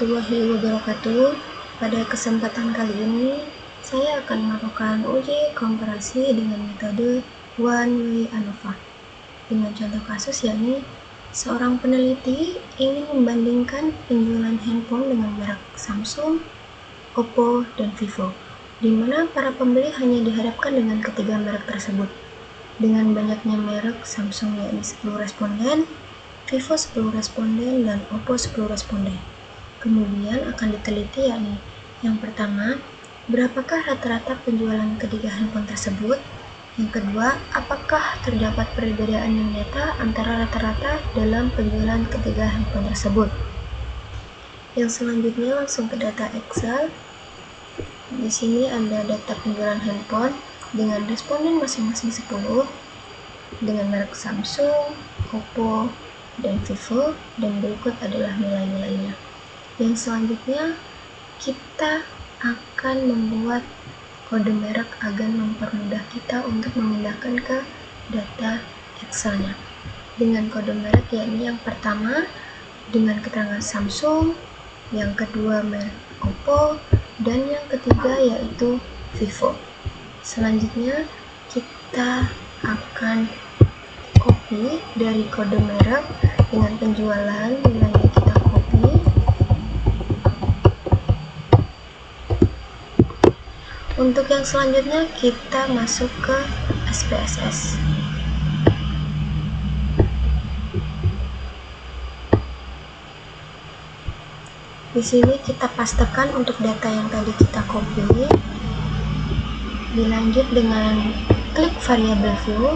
warahmatullahi wabarakatuh. Pada kesempatan kali ini, saya akan melakukan uji komparasi dengan metode one way ANOVA. Dengan contoh kasus yakni, seorang peneliti ingin membandingkan penjualan handphone dengan merek Samsung, Oppo, dan Vivo, di mana para pembeli hanya dihadapkan dengan ketiga merek tersebut. Dengan banyaknya merek Samsung yakni 10 responden, Vivo 10 responden, dan Oppo 10 responden. Kemudian akan diteliti yakni yang pertama, berapakah rata-rata penjualan ketiga handphone tersebut? Yang kedua, apakah terdapat perbedaan yang nyata antara rata-rata dalam penjualan ketiga handphone tersebut? Yang selanjutnya langsung ke data Excel. Di sini ada data penjualan handphone dengan responden masing-masing 10 dengan merek Samsung, Oppo, dan Vivo, dan berikut adalah nilai-nilainya. Yang selanjutnya kita akan membuat kode merek agar mempermudah kita untuk memindahkan ke data Excel-nya. Dengan kode merek yakni yang pertama dengan keterangan Samsung, yang kedua merek Oppo, dan yang ketiga yaitu Vivo. Selanjutnya kita akan copy dari kode merek dengan penjualan, nilainya kita copy. Untuk yang selanjutnya kita masuk ke SPSS. Di sini kita pastekan untuk data yang tadi kita copy. Dilanjut dengan klik variabel view.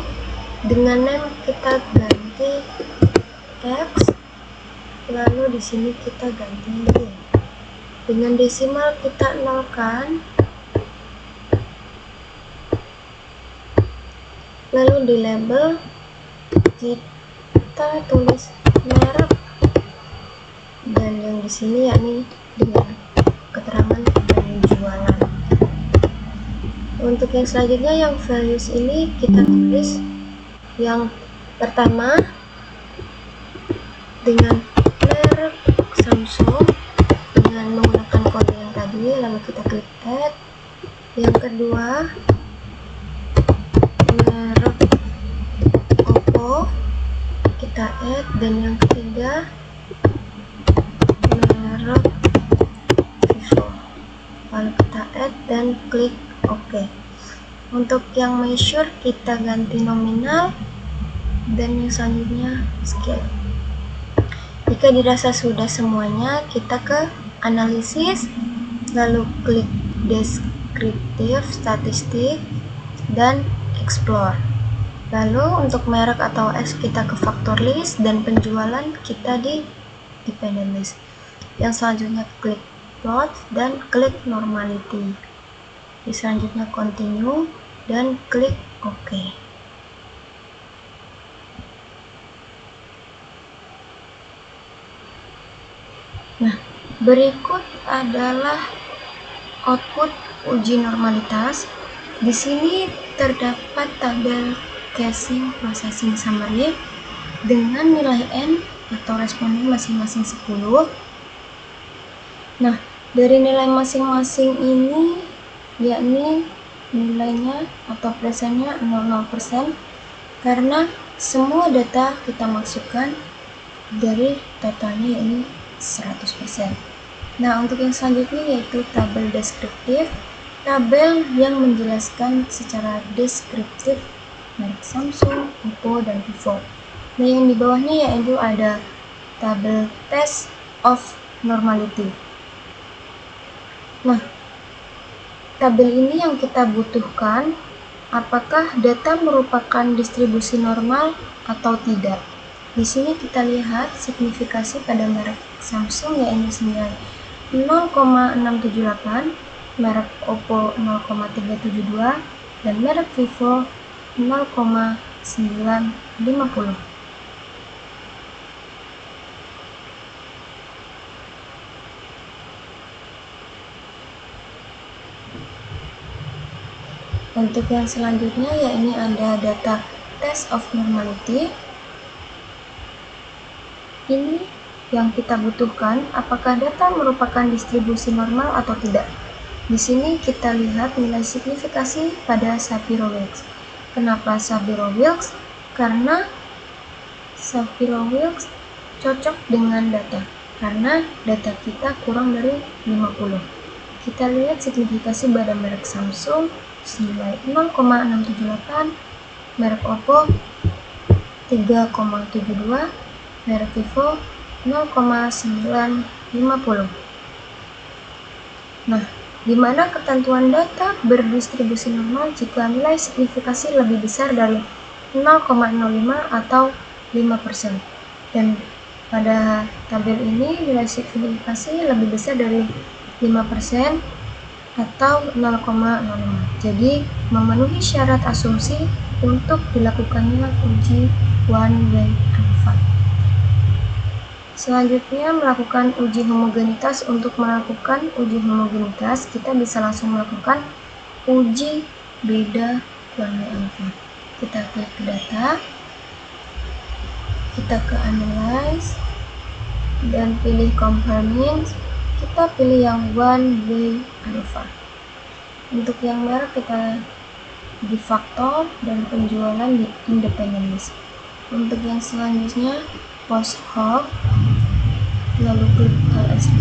Dengan name kita ganti X, lalu di sini kita ganti Y. Dengan desimal kita nolkan, lalu di label kita tulis merek, dan yang di sini yakni dengan keterangan penjualan. Untuk yang selanjutnya yang values ini kita tulis yang pertama dengan merek Samsung dengan menggunakan kode yang tadi, lalu kita klik add. Yang kedua merek Oppo kita add, dan yang ketiga merek Vivo, lalu kita add dan klik OK. Untuk yang measure kita ganti nominal, dan yang selanjutnya scale. Jika dirasa sudah semuanya, kita ke analisis, lalu klik deskriptif statistik dan explore. Lalu untuk merek atau S kita ke factor list, dan penjualan kita di dependent list. Yang selanjutnya klik plot dan klik normality. Selanjutnya continue dan klik OK. Nah, berikut adalah output uji normalitas. Di sini terdapat tabel casing processing summary dengan nilai N atau responden masing-masing 10. Nah, dari nilai masing-masing ini yakni nilainya atau presennya 00%, karena semua data kita masukkan dari totalnya yakni 100%. Nah, untuk yang selanjutnya yaitu tabel deskriptif, tabel yang menjelaskan secara deskriptif merek Samsung, Oppo, dan Vivo. Nah, yang di bawahnya yaitu ada tabel test of normality. Nah, tabel ini yang kita butuhkan, apakah data merupakan distribusi normal atau tidak. Di sini kita lihat signifikasi pada merek Samsung yaitu 0,678, merek Oppo 0,372, dan merek Vivo 0,950. Untuk yang selanjutnya yakni ada data test of normality. Ini yang kita butuhkan, apakah data merupakan distribusi normal atau tidak. Di sini kita lihat nilai signifikasi pada Shapiro-Wilks. Kenapa Shapiro-Wilks? Karena Shapiro-Wilks cocok dengan data, karena data kita kurang dari 50. Kita lihat signifikasi pada merek Samsung senilai 0,678, merek Oppo 3,72, merek Vivo 0,950. Nah, di mana ketentuan data berdistribusi normal jika nilai signifikasi lebih besar dari 0,05 atau 5%. Dan pada tabel ini nilai signifikasi lebih besar dari 5% atau 0,05. Jadi memenuhi syarat asumsi untuk dilakukannya uji one way ANOVA. Selanjutnya melakukan uji homogenitas. Untuk melakukan uji homogenitas, kita bisa langsung melakukan uji beda one way ANOVA. Kita klik ke data, kita ke analyze, dan pilih compare means. Kita pilih yang one way ANOVA. Untuk yang merek kita di faktor dan penjualan di independent list. Untuk yang selanjutnya post hoc, lalu klik LSD.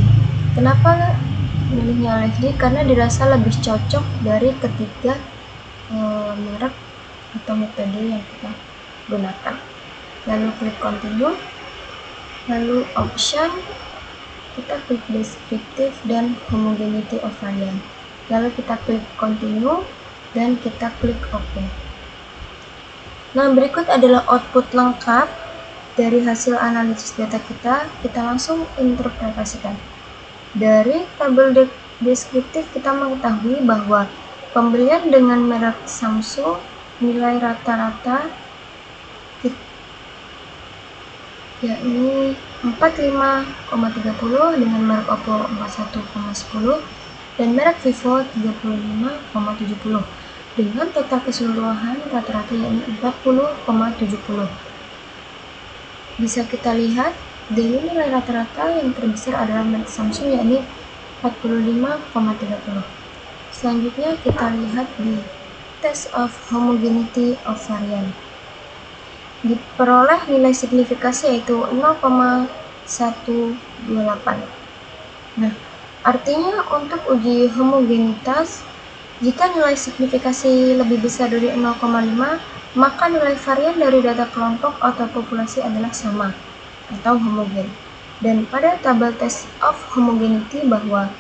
Kenapa milihnya LSD? Karena dirasa lebih cocok dari ketiga merek atau metode yang kita gunakan. Lalu klik continue, lalu option, kita klik descriptive dan homogeneity of variant. Lalu kita klik continue dan kita klik OK. Nah, berikut adalah output lengkap dari hasil analisis data kita. Kita langsung interpretasikan. Dari tabel deskriptif kita mengetahui bahwa pembelian dengan merek Samsung nilai rata-rata yakni 45,30, dengan merek Oppo 41,10 dan merek Vivo 35,70, dengan total keseluruhan rata-rata yakni 40,70. Bisa kita lihat dari nilai rata-rata yang terbesar adalah merek Samsung yakni 45,30. Selanjutnya kita lihat di test of homogeneity of variant. Diperoleh nilai signifikasi yaitu 0,128. Nah, artinya untuk uji homogenitas, jika nilai signifikasi lebih besar dari 0,5, maka nilai varian dari data kelompok atau populasi adalah sama atau homogen. Dan pada tabel test of homogeneity bahwa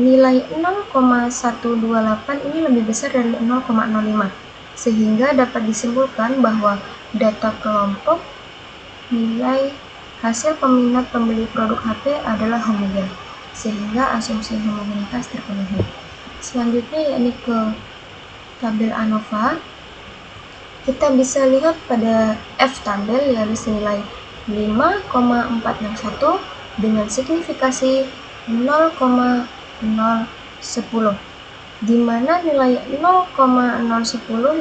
nilai 0,128 ini lebih besar dari 0,05, sehingga dapat disimpulkan bahwa data kelompok nilai hasil peminat pembeli produk HP adalah homogen, sehingga asumsi homogenitas terpenuhi. Selanjutnya yakni ke tabel ANOVA. Kita bisa lihat pada F tabel yakni senilai 5,461 dengan signifikasi 0,010, di mana nilai 0,010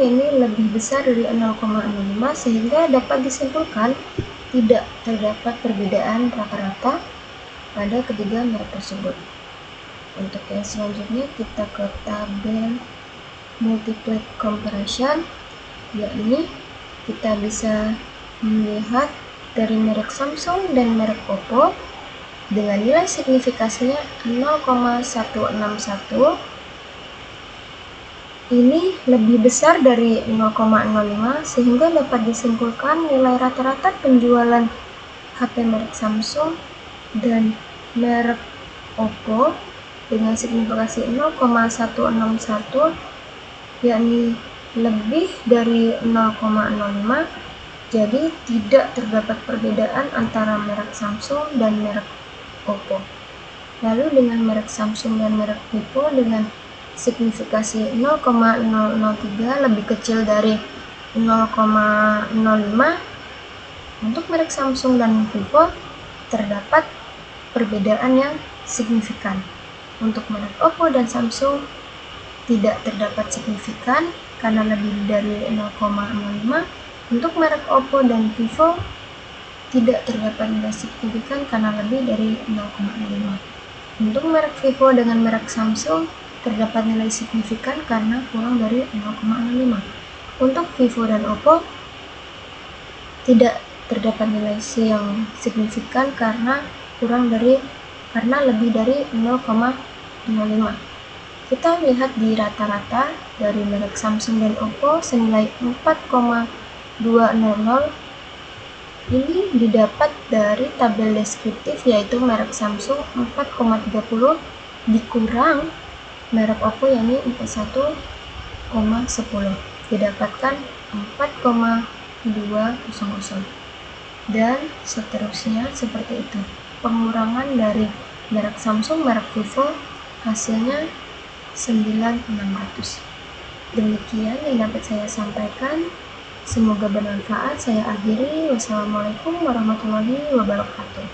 ini lebih besar dari 0,05, sehingga dapat disimpulkan tidak terdapat perbedaan rata-rata pada ketiga merek tersebut. Untuk yang selanjutnya kita ke tabel multiplet comparison, yakni kita bisa melihat dari merek Samsung dan merek Oppo dengan nilai signifikasinya 0,161 ini lebih besar dari 0,05, sehingga dapat disimpulkan nilai rata-rata penjualan HP merek Samsung dan merek Oppo dengan signifikasi 0,161 yakni lebih dari 0,05. Jadi tidak terdapat perbedaan antara merek Samsung dan merek Oppo. Lalu dengan merek Samsung dan merek Vivo dengan signifikasi 0,003 lebih kecil dari 0,05, untuk merek Samsung dan Vivo terdapat perbedaan yang signifikan. Untuk merek Oppo dan Samsung tidak terdapat signifikan karena lebih dari 0,05. Untuk merek Oppo dan Vivo tidak terdapat nilai signifikan karena lebih dari 0,05. Untuk merek Vivo dengan merek Samsung terdapat nilai signifikan karena kurang dari 0,05. Untuk Vivo dan Oppo tidak terdapat nilai yang signifikan karena lebih dari 0,25. Kita lihat di rata-rata dari merek Samsung dan Oppo senilai 4,200. Ini didapat dari tabel deskriptif, yaitu merek Samsung 4,30 dikurang merek Oppo yakni 41,10, didapatkan 4,200, dan seterusnya seperti itu. Pengurangan dari merek Samsung, merek Vivo, hasilnya 9.600. Demikian yang dapat saya sampaikan. Semoga bermanfaat. Saya akhiri. Wassalamualaikum warahmatullahi wabarakatuh.